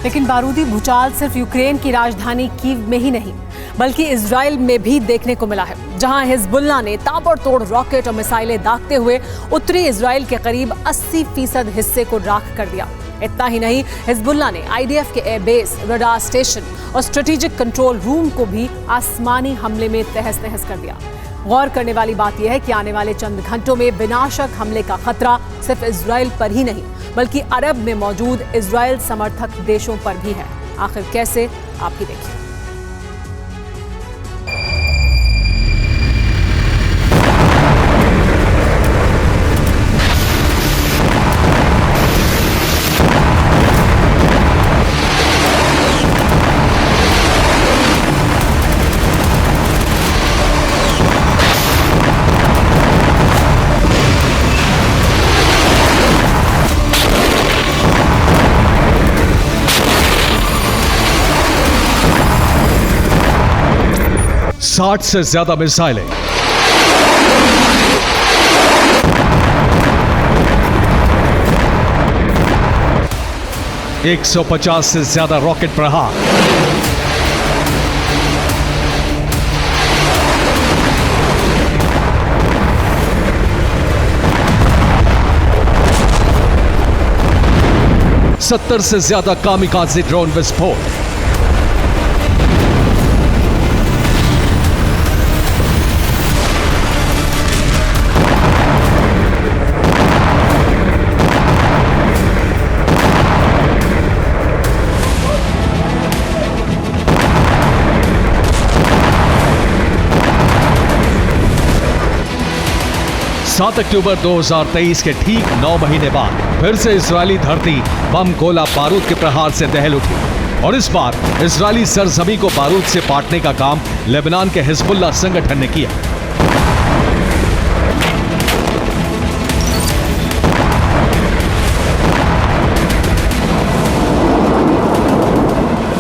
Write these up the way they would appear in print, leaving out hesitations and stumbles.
लेकिन बारूदी भूचाल सिर्फ यूक्रेन की राजधानी कीव में ही नहीं बल्कि इजराइल में भी देखने को मिला है, जहां हिजबुल्लाह ने ताबड़तोड़ रॉकेट और मिसाइलें दागते हुए उत्तरी इजराइल के करीब 80% हिस्से को राख कर दिया। इतना ही नहीं, हिजबुल्लाह ने आईडीएफ के एयरबेस, रडार स्टेशन और स्ट्रेटेजिक कंट्रोल रूम को भी आसमानी हमले में तहस नहस कर दिया। गौर करने वाली बात यह है कि आने वाले चंद घंटों में विनाशक हमले का खतरा सिर्फ इजराइल पर ही नहीं बल्कि अरब में मौजूद इजराइल समर्थक देशों पर भी है। आखिर कैसे, आप ही देखिए। साठ से ज्यादा मिसाइलें, 150 से ज्यादा रॉकेट प्रहार, सत्तर से ज्यादा कामिकाज़े ड्रोन विस्फोट, सात अक्टूबर 2023 के ठीक 9 महीने बाद फिर से इजरायली धरती बम, गोला, बारूद के प्रहार से दहल उठी और इस बार इजरायली सरजमी को बारूद से पाटने का काम लेबनान के हिजबुल्लाह संगठन ने किया।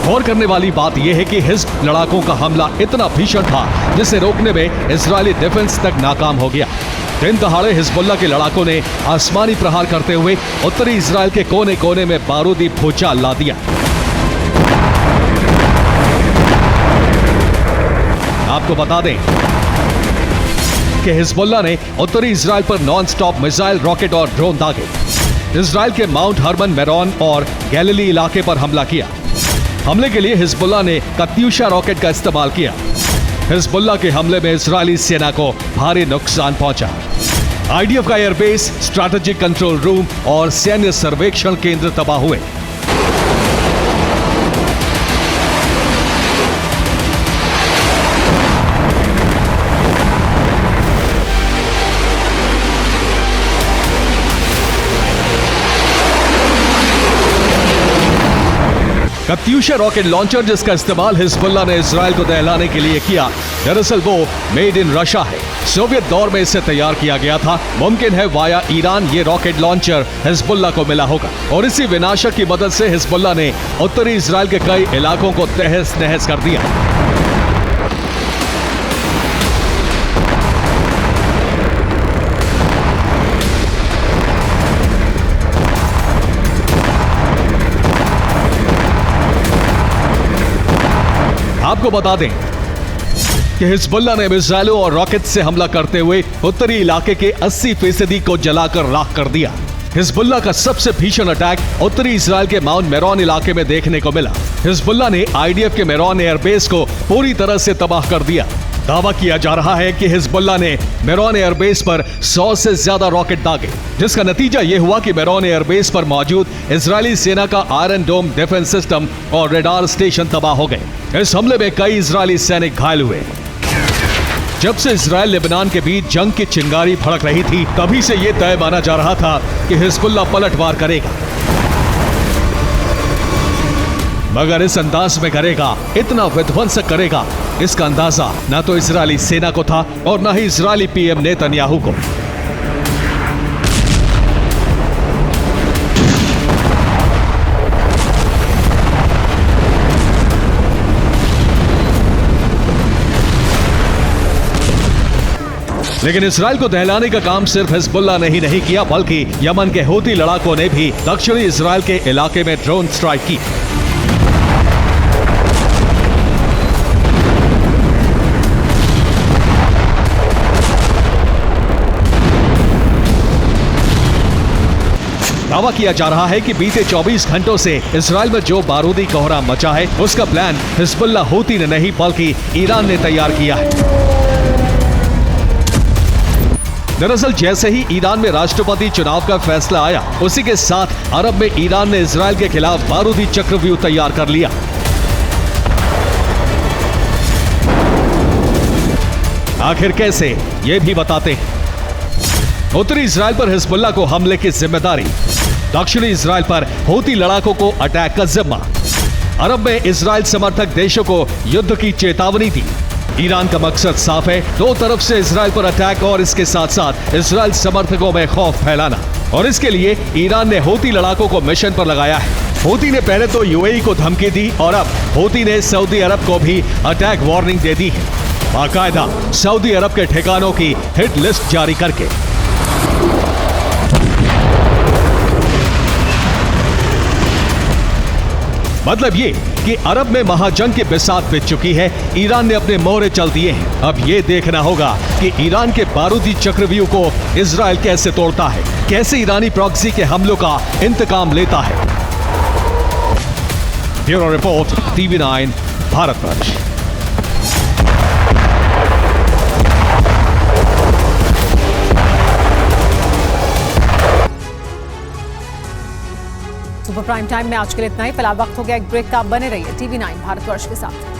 गौर करने वाली बात यह है कि हिज्ब लड़ाकों का हमला इतना भीषण था जिसे रोकने में इजरायली डिफेंस तक नाकाम हो गया। दिन दहाड़े हिजबुल्लाह के लड़ाकों ने आसमानी प्रहार करते हुए उत्तरी इजराइल के कोने कोने में बारूदी भूचाल ला दिया। आपको बता दें कि हिजबुल्लाह ने उत्तरी इजराइल पर नॉन स्टॉप मिसाइल, रॉकेट और ड्रोन दागे। इजराइल के माउंट हर्मन, मेरोन और गैलिली इलाके पर हमला किया। हमले के लिए हिजबुल्लाह ने कत्यूशा रॉकेट का इस्तेमाल किया। हिजबुल्लाह के हमले में इजरायली सेना को भारी नुकसान पहुंचा। आईडीएफ का एयरबेस, स्ट्रैटेजिक कंट्रोल रूम और सैन्य सर्वेक्षण केंद्र तबाह हुए। कत्यूशा रॉकेट लॉन्चर, जिसका इस्तेमाल हिजबुल्लाह ने इजराइल को दहलाने के लिए किया, दरअसल वो मेड इन रशिया है। सोवियत दौर में इसे तैयार किया गया था। मुमकिन है वाया ईरान ये रॉकेट लॉन्चर हिजबुल्लाह को मिला होगा और इसी विनाशक की मदद से हिजबुल्लाह ने उत्तरी इजराइल के कई इलाकों को तहस नहस कर दिया। आपको बता दें कि हिजबुल्लाह ने मिसाइलों और रॉकेट से हमला करते हुए उत्तरी इलाके के 80% को जलाकर राख कर दिया। हिजबुल्लाह का सबसे भीषण अटैक उत्तरी इजराइल के माउंट मेरोन इलाके में देखने को मिला। हिजबुल्लाह ने आईडीएफ के मेरोन एयरबेस को पूरी तरह से तबाह कर दिया। दावा किया जा रहा है कि हिजबुल्लाह ने मेरोन एयरबेस पर 100 से ज्यादा रॉकेट दागे, जिसका नतीजा यह हुआ कि मेरोन एयरबेस पर मौजूद इजरायली सेना का आयरन डोम डिफेंस सिस्टम और रडार स्टेशन तबाह हो गए। इस हमले में कई इजरायली सैनिक घायल हुए। जब से इजराइल लेबनान के बीच जंग की चिंगारी भड़क रही थी, तभी से यह तय माना जा रहा था कि हिजबुल्लाह पलटवार करेगा, मगर इस अंदाज में करेगा, इतना विध्वंसक करेगा, इसका अंदाजा ना तो इजरायली सेना को था और ना ही इजरायली पीएम नेतन्याहू को। लेकिन इजराइल को दहलाने का काम सिर्फ हिजबुल्लाह ने ही नहीं किया, बल्कि यमन के हूती लड़ाकों ने भी दक्षिणी इजराइल के इलाके में ड्रोन स्ट्राइक की। दावा किया जा रहा है कि बीते 24 घंटों से इजराइल में जो बारूदी कोहराम मचा है उसका प्लान हिजबुल्लाह हूती ने नहीं बल्कि ईरान ने तैयार किया है। दरअसल जैसे ही ईरान में राष्ट्रपति चुनाव का फैसला आया, उसी के साथ अरब में ईरान ने इजराइल के खिलाफ बारूदी चक्रव्यूह तैयार कर लिया। आखिर कैसे, ये भी बताते हैं। उत्तरी इजराइल पर हिजबुल्लाह को हमले की जिम्मेदारी, दक्षिणी इजराइल पर हूती लड़ाकों को अटैक का जिम्मा। अरब में इजराइल समर्थक देशों को युद्ध की चेतावनी दी। ईरान का मकसद साफ है, दो तरफ से इजराइल पर अटैक और इसके साथ साथ इजराइल समर्थकों में खौफ फैलाना। और इसके लिए ईरान ने हूती लड़ाकों को मिशन पर लगाया है। हूती ने पहले तो यूएई को धमकी दी और अब हूती ने सऊदी अरब को भी अटैक वार्निंग दे दी है, बाकायदा सऊदी अरब के ठिकानों की हिट लिस्ट जारी करके। मतलब ये कि अरब में महाजंग की बिसात बिछ चुकी है। ईरान ने अपने मोहरे चल दिए हैं। अब ये देखना होगा कि ईरान के बारूदी चक्रव्यूह को इजराइल कैसे तोड़ता है, कैसे ईरानी प्रॉक्सी के हमलों का इंतकाम लेता है। Bureau report, TV9 Bharatvarsh. Super prime time में आज के लिए इतना ही। फिलहाल वक्त हो गया एक ब्रेक का। बने रहिए TV9 भारतवर्ष के साथ।